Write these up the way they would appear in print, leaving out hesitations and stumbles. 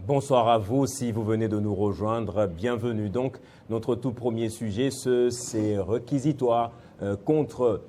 Bonsoir à vous, si vous venez de nous rejoindre, bienvenue. Donc, notre tout premier sujet, c'est réquisitoire contre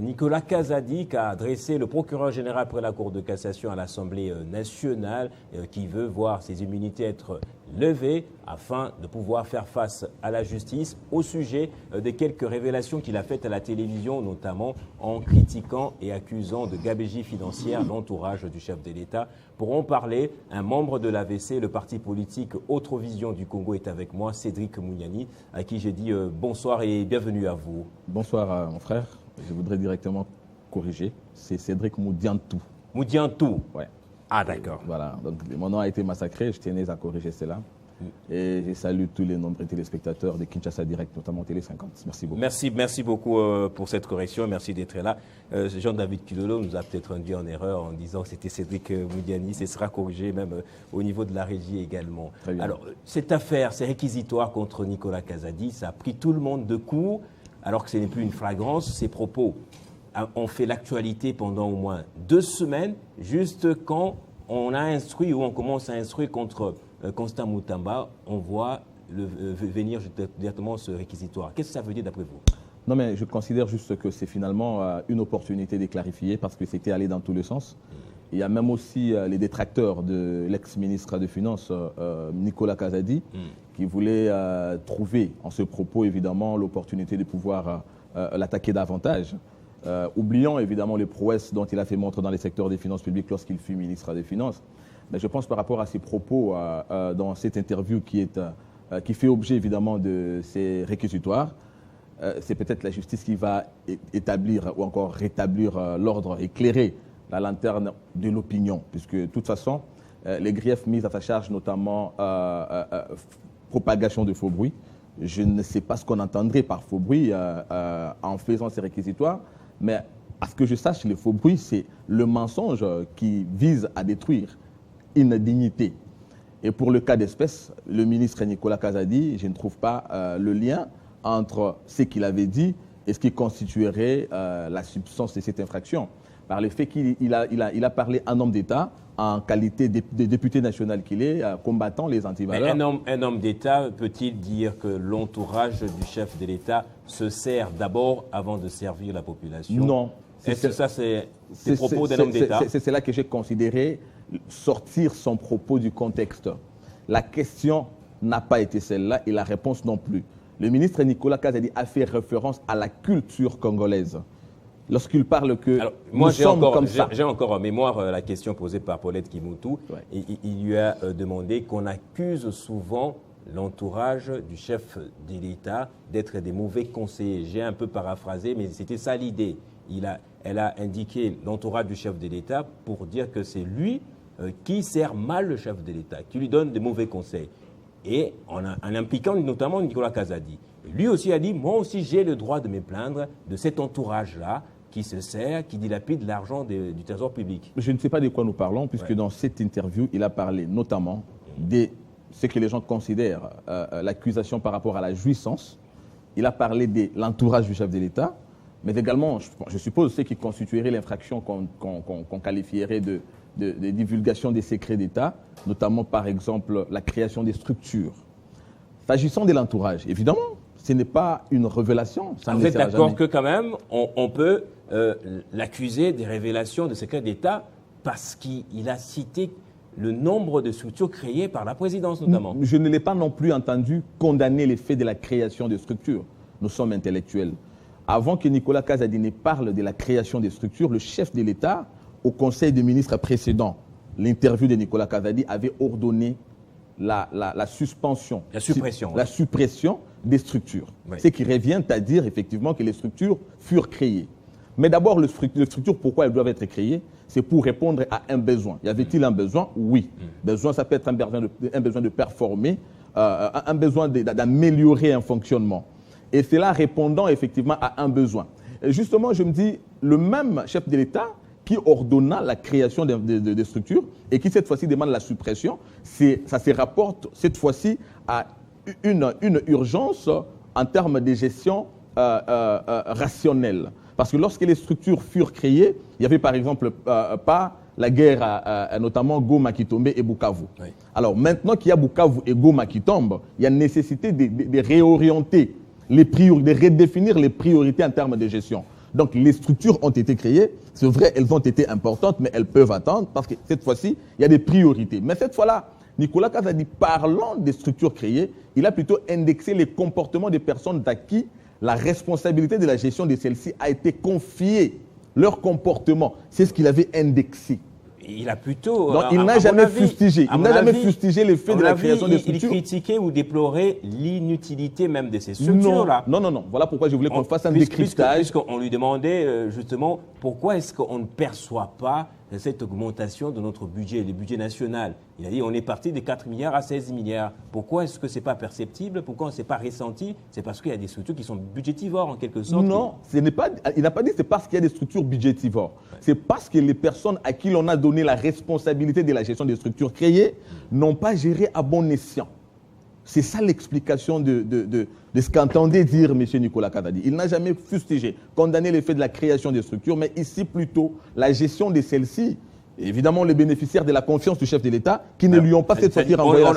Nicolas Kazadi qu'a adressé le procureur général près la Cour de cassation à l'Assemblée nationale qui veut voir ses immunités être levées afin de pouvoir faire face à la justice au sujet des quelques révélations qu'il a faites à la télévision, notamment en critiquant et accusant de gabegie financière l'entourage du chef de l'État. Pour en parler, un membre de l'AVC, le parti politique Autre Vision du Congo, est avec moi, Cédric Mouniani, à qui j'ai dit bonsoir et bienvenue à vous. Bonsoir mon frère. Je voudrais directement corriger. C'est Cédric Moudiantou. Moudiantou. Ouais. Ah d'accord. Voilà. Donc mon nom a été massacré. Je tenais à corriger cela. Et je salue tous les nombreux téléspectateurs de Kinshasa Direct, notamment Télé 50. Merci beaucoup. Merci beaucoup pour cette correction. Merci d'être là. Jean-David Kilolo nous a peut-être induit en erreur en disant que c'était Cédric Moudiani. Ce sera corrigé même au niveau de la régie également. Très bien. Alors, cette affaire, ces réquisitoires contre Nicolas Kazadi, ça a pris tout le monde de court, alors que ce n'est plus une flagrance. Ces propos ont fait l'actualité pendant au moins 2 semaines, juste quand on a instruit ou on commence à instruire contre Constant Moutamba, on voit venir directement ce réquisitoire. Qu'est-ce que ça veut dire d'après vous? Non, mais je considère juste que c'est finalement une opportunité de clarifier parce que c'était allé dans tous les sens. Il y a même aussi les détracteurs de l'ex-ministre des Finances, Nicolas Kazadi, qui voulait trouver en ce propos, évidemment, l'opportunité de pouvoir l'attaquer davantage. Oubliant, évidemment, les prouesses dont il a fait montre dans les secteurs des finances publiques lorsqu'il fut ministre des Finances. Mais je pense par rapport à ses propos dans cette interview qui fait objet, évidemment, de ces réquisitoires, c'est peut-être la justice qui va établir ou encore rétablir l'ordre, éclairer la lanterne de l'opinion, puisque de toute façon, les griefs mis à sa charge, notamment propagation de faux bruits, je ne sais pas ce qu'on entendrait par faux bruits en faisant ces réquisitoires, mais à ce que je sache, les faux bruits, c'est le mensonge qui vise à détruire une dignité. Et pour le cas d'espèce, le ministre Nicolas Kazadi, je ne trouve pas le lien entre ce qu'il avait dit et ce qui constituerait la substance de cette infraction. Par le fait qu'il a parlé un homme d'État en qualité de député national qu'il est, combattant les antivaleurs. Un homme d'État peut-il dire que l'entourage du chef de l'État se sert d'abord avant de servir la population? Non. Est-ce que ça, c'est des propos d'un homme d'État? C'est cela que j'ai considéré sortir son propos du contexte. La question n'a pas été celle-là et la réponse non plus. Le ministre Nicolas Kazadi a fait référence à la culture congolaise. Lorsqu'il parle que moi, j'ai encore en mémoire la question posée par Paulette Kimoutou. Ouais. Et il lui a demandé qu'on accuse souvent l'entourage du chef de l'État d'être des mauvais conseillers. J'ai un peu paraphrasé, mais c'était ça l'idée. Elle a indiqué l'entourage du chef de l'État pour dire que c'est lui qui sert mal le chef de l'État, qui lui donne des mauvais conseils. Et en impliquant notamment Nicolas Kazadi. Lui aussi a dit, moi aussi j'ai le droit de me plaindre de cet entourage-là qui se sert, qui dilapide l'argent du trésor public. Je ne sais pas de quoi nous parlons, puisque dans cette interview, il a parlé notamment de ce que les gens considèrent l'accusation par rapport à la jouissance. Il a parlé de l'entourage du chef de l'État, mais également, je suppose, ce qui constituerait l'infraction qu'on qualifierait de divulgation des secrets d'État, notamment par exemple la création des structures. S'agissant de l'entourage, évidemment, ce n'est pas une révélation. Vous êtes d'accord que quand même, on peut l'accuser des révélations de secrets d'État parce qu'il a cité le nombre de structures créées par la présidence notamment. Je ne l'ai pas non plus entendu condamner les faits de la création de structures. Nous sommes intellectuels. Avant que Nicolas Kazadi ne parle de la création des structures, le chef de l'État, au Conseil des ministres précédent, l'interview de Nicolas Kazadi avait ordonné la suspension, la suppression des structures. Oui. Ce qui revient à dire effectivement que les structures furent créées. Mais d'abord, les structures, pourquoi elles doivent être créées? C'est pour répondre à un besoin. Y avait-il un besoin? Oui. Besoin, ça peut être un besoin de performer, un besoin d'améliorer un fonctionnement. Et c'est là répondant effectivement à un besoin. Et justement, je me dis, le même chef de l'État qui ordonna la création des structures et qui cette fois-ci demande la suppression, ça se rapporte cette fois-ci à une urgence en termes de gestion rationnelle. Parce que lorsque les structures furent créées, il n'y avait par exemple pas la guerre à notamment Goma qui tombait et Bukavu. Oui. Alors maintenant qu'il y a Bukavu et Goma qui tombent, il y a nécessité de réorienter les priorités, de redéfinir les priorités en termes de gestion. Donc les structures ont été créées, c'est vrai, elles ont été importantes, mais elles peuvent attendre parce que cette fois-ci, il y a des priorités. Mais cette fois-là, Nicolas Kazadi, parlant des structures créées, il a plutôt indexé les comportements des personnes à qui la responsabilité de la gestion de celles-ci a été confiée. Leur comportement, c'est ce qu'il avait indexé. Il a plutôt. Donc, il n'a jamais fustigé. Il n'a jamais fustigé les faits de la création des structures. Il critiquait ou déplorait l'inutilité même de ces structures-là. Non. Voilà pourquoi je voulais qu'on fasse un décryptage. Puisqu'on lui demandait justement pourquoi est-ce qu'on ne perçoit pas cette augmentation de notre budget, le budget national. Il a dit on est parti de 4 milliards à 16 milliards. Pourquoi est-ce que ce n'est pas perceptible? Pourquoi on ne s'est pas ressenti? C'est parce qu'il y a des structures qui sont budgétivores en quelque sorte. Non, il n'a pas dit c'est parce qu'il y a des structures budgétivores. Ouais. C'est parce que les personnes à qui l'on a donné la responsabilité de la gestion des structures créées n'ont pas géré à bon escient. C'est ça l'explication de ce qu'entendait dire M. Nicolas Kazadi. Il n'a jamais fustigé, condamné l'effet de la création des structures, mais ici plutôt la gestion de celles-ci. Évidemment, les bénéficiaires de la confiance du chef de l'État qui ne lui ont pas fait sortir en voyage.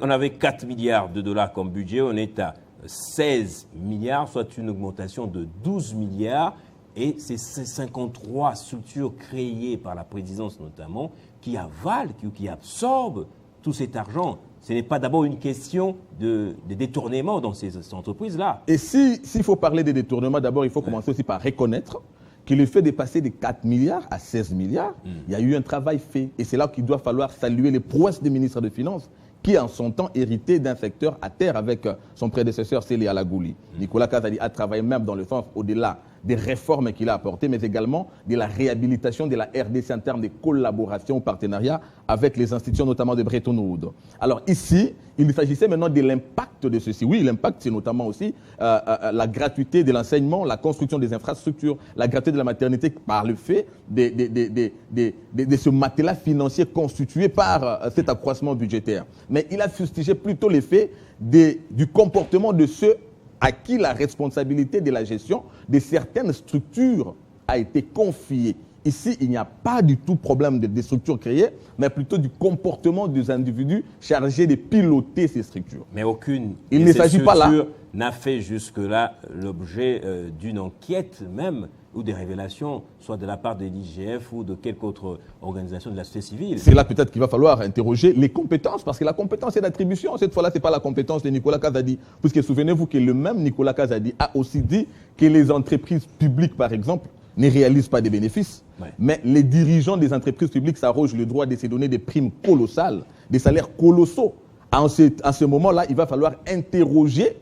On avait 4 milliards de dollars comme budget, on est à 16 milliards, soit une augmentation de 12 milliards. Et c'est ces 53 structures créées par la présidence notamment qui avalent, qui absorbent tout cet argent. Ce n'est pas d'abord une question de détournement dans ces entreprises-là. Et s'il faut parler de détournement, d'abord, il faut commencer aussi par reconnaître que le fait de passer de 4 milliards à 16 milliards, il y a eu un travail fait. Et c'est là qu'il doit falloir saluer les prouesses du ministre des Finances, qui en son temps hérité d'un secteur à terre avec son prédécesseur Célie Alagouli. Nicolas Kazadi a travaillé même dans le sens au-delà des réformes qu'il a apportées, mais également de la réhabilitation de la RDC en termes de collaboration, partenariat avec les institutions, notamment de Bretton Woods. Alors ici, il s'agissait maintenant de l'impact de ceci. Oui, l'impact, c'est notamment aussi la gratuité de l'enseignement, la construction des infrastructures, la gratuité de la maternité par le fait de ce matelas financier constitué par cet accroissement budgétaire. Mais il a fustigé plutôt l'effet du comportement de ceux à qui la responsabilité de la gestion de certaines structures a été confiée. Ici, il n'y a pas du tout problème de structures créées, mais plutôt du comportement des individus chargés de piloter ces structures. Mais aucune de ces structures n'a fait jusque-là l'objet d'une enquête même ou des révélations, soit de la part de l'IGF ou de quelque autre organisation de la société civile. C'est là peut-être qu'il va falloir interroger les compétences, parce que la compétence est d'attribution. Cette fois-là, ce n'est pas la compétence de Nicolas Kazadi. Puisque souvenez-vous que le même Nicolas Kazadi a aussi dit que les entreprises publiques, par exemple, ne réalisent pas de bénéfices. Ouais. Mais les dirigeants des entreprises publiques s'arrogent le droit de se donner des primes colossales, des salaires colossaux. En ce moment-là, il va falloir interroger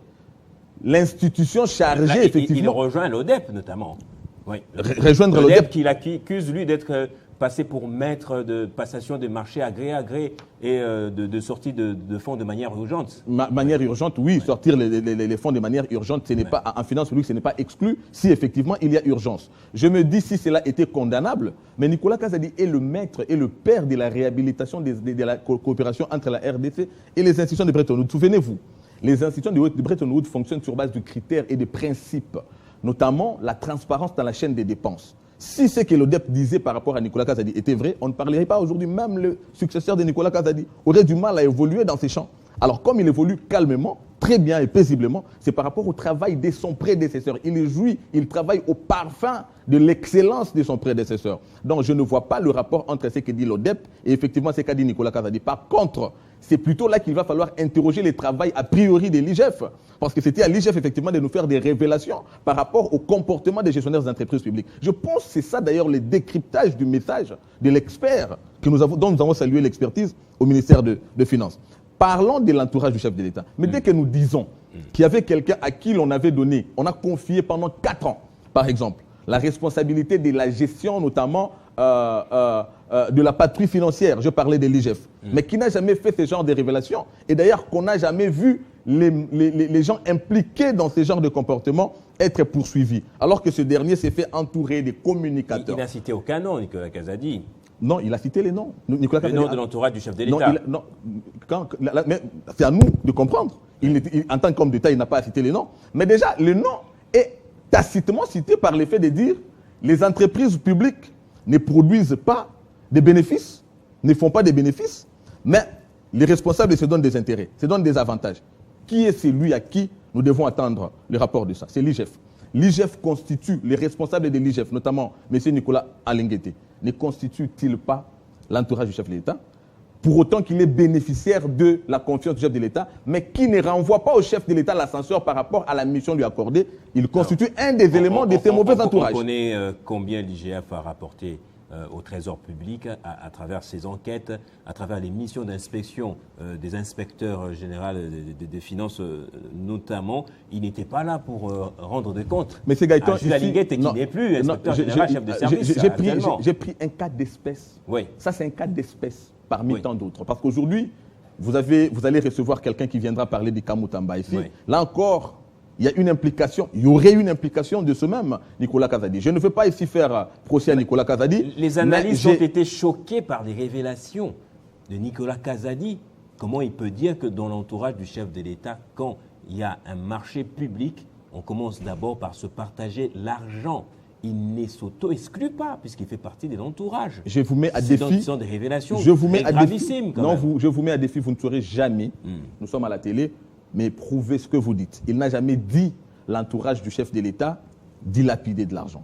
l'institution chargée, effectivement. Il rejoint l'ODEP, notamment. Oui. Rejoindre l'ODEP qui l'accuse, lui, d'être passé pour maître de passation des marchés à gré et de sortie de fonds de manière urgente. Manière urgente, oui, ouais. Sortir les fonds de manière urgente, ce n'est pas, en finance publique, ce n'est pas exclu si effectivement il y a urgence. Je me dis si cela était condamnable, mais Nicolas Kazadi est le maître et le père de la réhabilitation de la coopération entre la RDC et les institutions de Bretton Woods. Souvenez-vous, les institutions de Bretton Woods fonctionnent sur base de critères et de principes, notamment la transparence dans la chaîne des dépenses. Si ce que l'ODEP disait par rapport à Nicolas Kazadi était vrai, on ne parlerait pas aujourd'hui. Même le successeur de Nicolas Kazadi aurait du mal à évoluer dans ces champs. Alors comme il évolue calmement, très bien et paisiblement, c'est par rapport au travail de son prédécesseur. Il jouit, il travaille au parfum de l'excellence de son prédécesseur. Donc je ne vois pas le rapport entre ce que dit l'ODEP et effectivement ce qu'a dit Nicolas Kazadi. Par contre, c'est plutôt là qu'il va falloir interroger les travails a priori de l'IGF. Parce que c'était à l'IGF effectivement de nous faire des révélations par rapport au comportement des gestionnaires d'entreprises publiques. Je pense que c'est ça d'ailleurs le décryptage du message de l'expert dont nous avons salué l'expertise au ministère de Finances. Parlons de l'entourage du chef de l'État. Mais dès que nous disons qu'il y avait quelqu'un à qui l'on avait donné, on a confié pendant 4 ans, par exemple, la responsabilité de la gestion notamment de la patrouille financière, je parlais de l'IGF, mais qui n'a jamais fait ce genre de révélations. Et d'ailleurs qu'on n'a jamais vu les gens impliqués dans ce genre de comportement être poursuivis. Alors que ce dernier s'est fait entourer des communicateurs. Il n'a cité aucun nom, Nicolas Kazadi. Non, il a cité les noms. Les noms de l'entourage du chef de l'État. Non, mais c'est à nous de comprendre. En tant qu'homme d'État, il n'a pas à citer les noms. Mais déjà, le nom est tacitement cité par le fait de dire les entreprises publiques ne produisent pas des bénéfices, ne font pas des bénéfices, mais les responsables se donnent des intérêts, se donnent des avantages. Qui est celui à qui nous devons attendre le rapport de ça? C'est l'IGF. L'IGF constitue, les responsables de l'IGF, notamment M. Nicolas Alinguete, ne constitue-t-il pas l'entourage du chef de l'État, pour autant qu'il est bénéficiaire de la confiance du chef de l'État, mais qui ne renvoie pas au chef de l'État l'ascenseur par rapport à la mission lui accordée? Il constitue un des éléments de ces mauvais entourages. On connaît combien l'IGF a rapporté au Trésor public à travers ses enquêtes, à travers les missions d'inspection des inspecteurs généraux des finances notamment. Il n'était pas là pour rendre des comptes. Mais c'est Gaëtan, Jules Alinguete qui n'est plus inspecteur général, chef de service. J'ai pris un cas d'espèce. Oui. Ça, c'est un cas d'espèce parmi tant d'autres. Parce qu'aujourd'hui, vous allez recevoir quelqu'un qui viendra parler du Kamutamba ici. Oui. Là encore, il y a une implication, il y aurait une implication de ce même Nicolas Kazadi. Je ne veux pas ici faire procès à Nicolas Kazadi. Les analystes ont été choqués par les révélations de Nicolas Kazadi. Comment il peut dire que dans l'entourage du chef de l'État, quand il y a un marché public, on commence d'abord par se partager l'argent? Il ne s'auto-exclut pas, puisqu'il fait partie de l'entourage. Je vous mets à défi. Ce sont des révélations gravissimes. Je vous mets à défi, vous ne saurez jamais. Nous sommes à la télé. Mais prouvez ce que vous dites. Il n'a jamais dit l'entourage du chef de l'État dilapider de l'argent.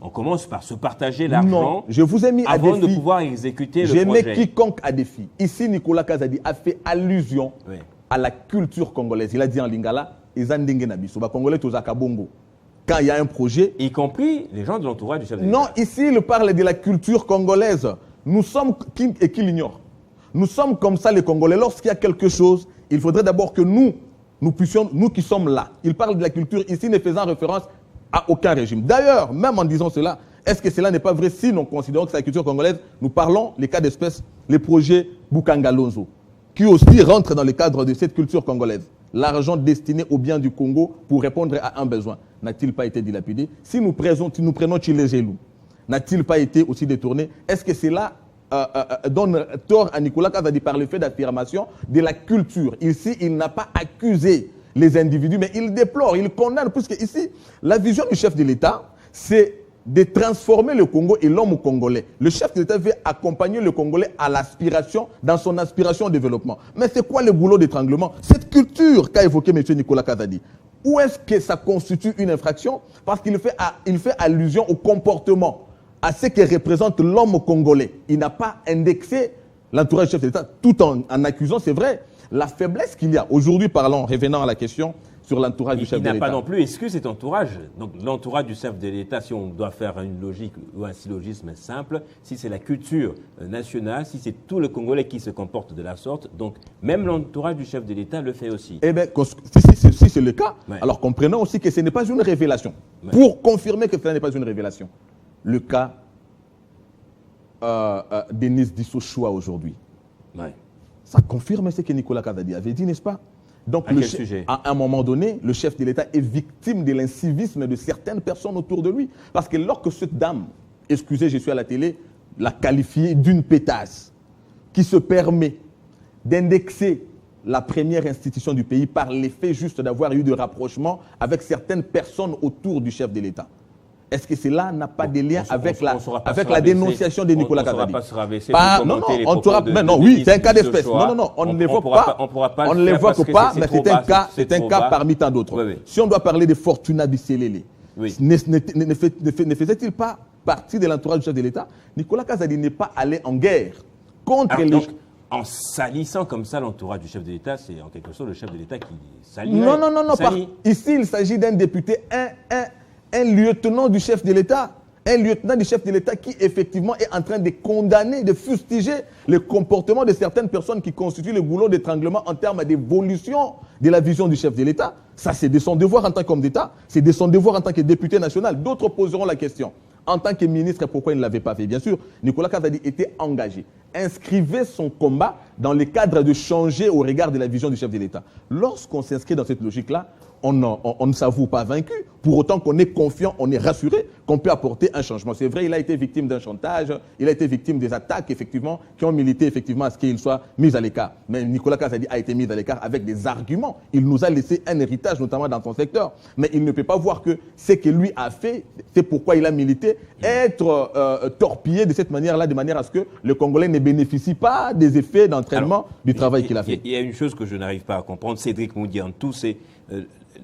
On commence par se partager l'argent. Non, je vous ai mis à défi. Avant de pouvoir exécuter le projet. Je mets quiconque à défi. Ici, Nicolas Kazadi a fait allusion à la culture congolaise. Il a dit en lingala, Ezandenge Nabiso, Congolais Tozaka Bongo. Quand il y a un projet. Y compris les gens de l'entourage du chef de l'État. Non, ici, il parle de la culture congolaise. Nous sommes, qui l'ignore? Nous sommes comme ça les Congolais. Lorsqu'il y a quelque chose, il faudrait d'abord que nous puissions, nous qui sommes là, il parle de la culture ici ne faisant référence à aucun régime. D'ailleurs, même en disant cela, est-ce que cela n'est pas vrai si nous considérons que c'est la culture congolaise? Nous parlons, les cas d'espèce, les projets Bukangalonzo, qui aussi rentrent dans le cadre de cette culture congolaise. L'argent destiné aux biens du Congo pour répondre à un besoin n'a-t-il pas été dilapidé? Si nous prenons Tchilégelou, n'a-t-il pas été aussi détourné? Est-ce que cela donne tort à Nicolas Kazadi par le fait d'affirmation de la culture? Ici, il n'a pas accusé les individus, mais il déplore, il condamne, puisque ici, la vision du chef de l'État, c'est de transformer le Congo et l'homme congolais. Le chef de l'État veut accompagner le Congolais à l'aspiration, dans son aspiration au développement. Mais c'est quoi le boulot d'étranglement? Cette culture qu'a évoqué M. Nicolas Kazadi, où est-ce que ça constitue une infraction? Parce qu'il fait allusion au comportement, à ce que représente l'homme congolais. Il n'a pas indexé l'entourage du chef de l'État, tout en accusant, c'est vrai, la faiblesse qu'il y a. Aujourd'hui, revenant à la question sur l'entourage du chef de l'État. Il n'a pas non plus exclu cet entourage. Donc l'entourage du chef de l'État, si on doit faire une logique ou un syllogisme simple, si c'est la culture nationale, si c'est tout le Congolais qui se comporte de la sorte, donc même l'entourage du chef de l'État le fait aussi. Eh bien, si c'est le cas, alors comprenons aussi que ce n'est pas une révélation. Pour confirmer que ce n'est pas une révélation, le cas Denis Dissou-Choua aujourd'hui, ça confirme ce que Nicolas Kazadi avait dit, n'est-ce pas? Donc, à un moment donné, le chef de l'État est victime de l'incivisme de certaines personnes autour de lui. Parce que lorsque cette dame, excusez, je suis à la télé, l'a qualifiée d'une pétasse, qui se permet d'indexer la première institution du pays par l'effet juste d'avoir eu de rapprochement avec certaines personnes autour du chef de l'État. Est-ce que cela n'a pas de lien avec la dénonciation de Nicolas Kazadi? On ne saura pas se rabaisser. Non, oui, c'est un cas d'espèce. Non, on ne l'évoque pas. On ne l'évoque pas, mais c'est un cas parmi tant d'autres. Si on doit parler de Fortuna Bisselele, ne faisait-il pas partie de l'entourage du chef de l'État? Nicolas Kazadi n'est pas allé en guerre contre les... En salissant comme ça l'entourage du chef de l'État, c'est en quelque sorte le chef de l'État qui salit. Non. Ici, il s'agit d'un député, un lieutenant du chef de l'État. Un lieutenant du chef de l'État qui, effectivement, est en train de condamner, de fustiger le comportement de certaines personnes qui constituent le goulot d'étranglement en termes d'évolution de la vision du chef de l'État. Ça, c'est de son devoir en tant qu'homme d'État, c'est de son devoir en tant que député national. D'autres poseront la question. En tant que ministre, pourquoi il ne l'avait pas fait? Bien sûr, Nicolas Kazadi était engagé. Inscrivait son combat dans le cadre de changer au regard de la vision du chef de l'État. Lorsqu'on s'inscrit dans cette logique-là, on ne s'avoue pas vaincu, pour autant qu'on est confiant, on est rassuré qu'on peut apporter un changement. C'est vrai, il a été victime d'un chantage, il a été victime des attaques, effectivement, qui ont milité effectivement à ce qu'il soit mis à l'écart. Mais Nicolas Kazadi a été mis à l'écart avec des arguments. Il nous a laissé un héritage, notamment dans son secteur. Mais il ne peut pas voir que ce que lui a fait, c'est pourquoi il a milité, être torpillé de cette manière-là, de manière à ce que le Congolais ne bénéficie pas des effets d'entraînement du travail qu'il a fait. Il y a une chose que je n'arrive pas à comprendre, Cédric Moudiantou, c'est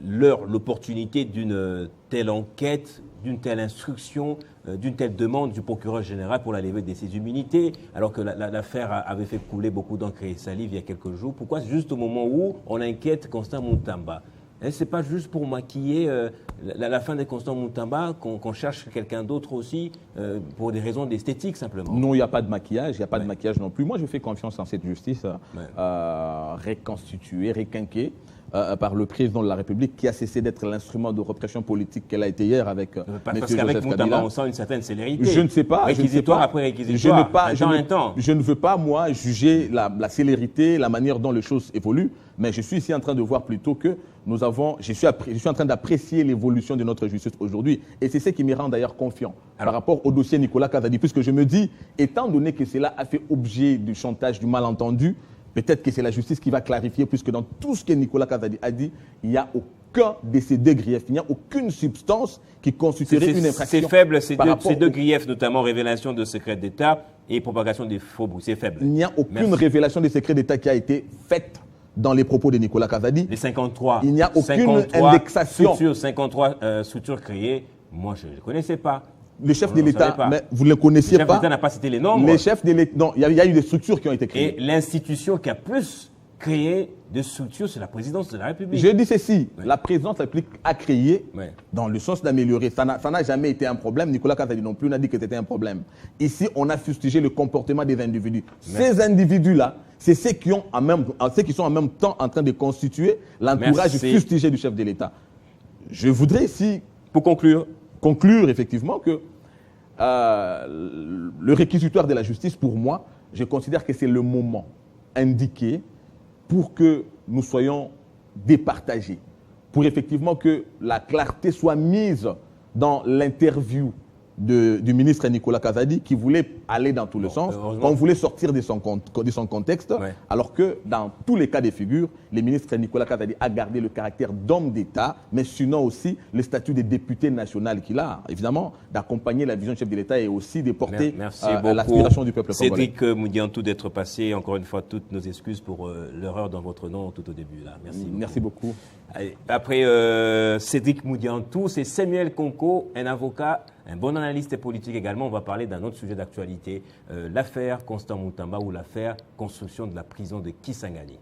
l'opportunité d'une telle enquête, d'une telle instruction, d'une telle demande du procureur général pour la levée de ses immunités, alors que l'affaire avait fait couler beaucoup d'encre et salive il y a quelques jours. Pourquoi juste au moment où on inquiète Constant Moutamba? Ce n'est pas juste pour maquiller la fin de Constant Moutamba qu'on cherche quelqu'un d'autre aussi pour des raisons d'esthétique simplement? Non, il n'y a pas de maquillage, il n'y a pas de maquillage non plus. Moi, je fais confiance en cette justice reconstituée, requinquée par le président de la République qui a cessé d'être l'instrument de répression politique qu'elle a été hier avec M. Parce qu'avec Moutamba, on sent une certaine célérité. Je ne sais pas. Réquisitoire après réquisitoire, je ne veux pas, moi, juger la célérité, la manière dont les choses évoluent, mais je suis ici en train de voir plutôt que je suis en train d'apprécier l'évolution de notre justice aujourd'hui. Et c'est ce qui me rend d'ailleurs confiant par rapport au dossier Nicolas Kazadi, puisque je me dis, étant donné que cela a fait objet du chantage, du malentendu, peut-être que c'est la justice qui va clarifier, puisque dans tout ce que Nicolas Kazadi a dit, il n'y a aucun de ces deux griefs, il n'y a aucune substance qui constituerait une infraction. C'est faible, ces deux griefs, notamment révélation de secrets d'État et propagation des faux bruits, c'est faible. Il n'y a aucune révélation des secrets d'État qui a été faite dans les propos de Nicolas Kazadi. Les 53. Il n'y a aucune indexation. 53 structures créées, moi je ne les connaissais pas. Le chef de l'État, mais vous ne le connaissiez pas. Le chef de l'État n'a pas cité les nombres. Les chefs de l'État, non, il y a eu des structures qui ont été créées. Et l'institution qui a plus créé de structures, c'est la présidence de la République. Je dis ceci, la présidence de la République a créé dans le sens d'améliorer. Ça n'a jamais été un problème. Nicolas Kazadi non plus n'a dit que c'était un problème. Ici, on a fustigé le comportement des individus. Ces individus-là, c'est ceux qui sont en même temps en train de constituer l'entourage fustigé du chef de l'État. Je voudrais ici, pour conclure effectivement que le réquisitoire de la justice, pour moi, je considère que c'est le moment indiqué pour que nous soyons départagés, pour effectivement que la clarté soit mise dans l'interview du ministre Nicolas Kazadi qui voulait aller dans tout le sens, on voulait sortir de son contexte, alors que dans tous les cas de figure, le ministre Nicolas Kazadi a gardé le caractère d'homme d'État, mais sinon aussi le statut de député national qu'il a, évidemment, d'accompagner la vision du chef de l'État et aussi de porter l'aspiration du peuple congolais. Cédric Moudiantou d'être passé, encore une fois, toutes nos excuses pour l'erreur dans votre nom tout au début. Là. Merci beaucoup. Allez, après Cédric Moudiantou, c'est Samuel Konko, un avocat, un bon analyste politique également. On va parler d'un autre sujet d'actualité, l'affaire Constant Moutamba ou l'affaire construction de la prison de Kisangani.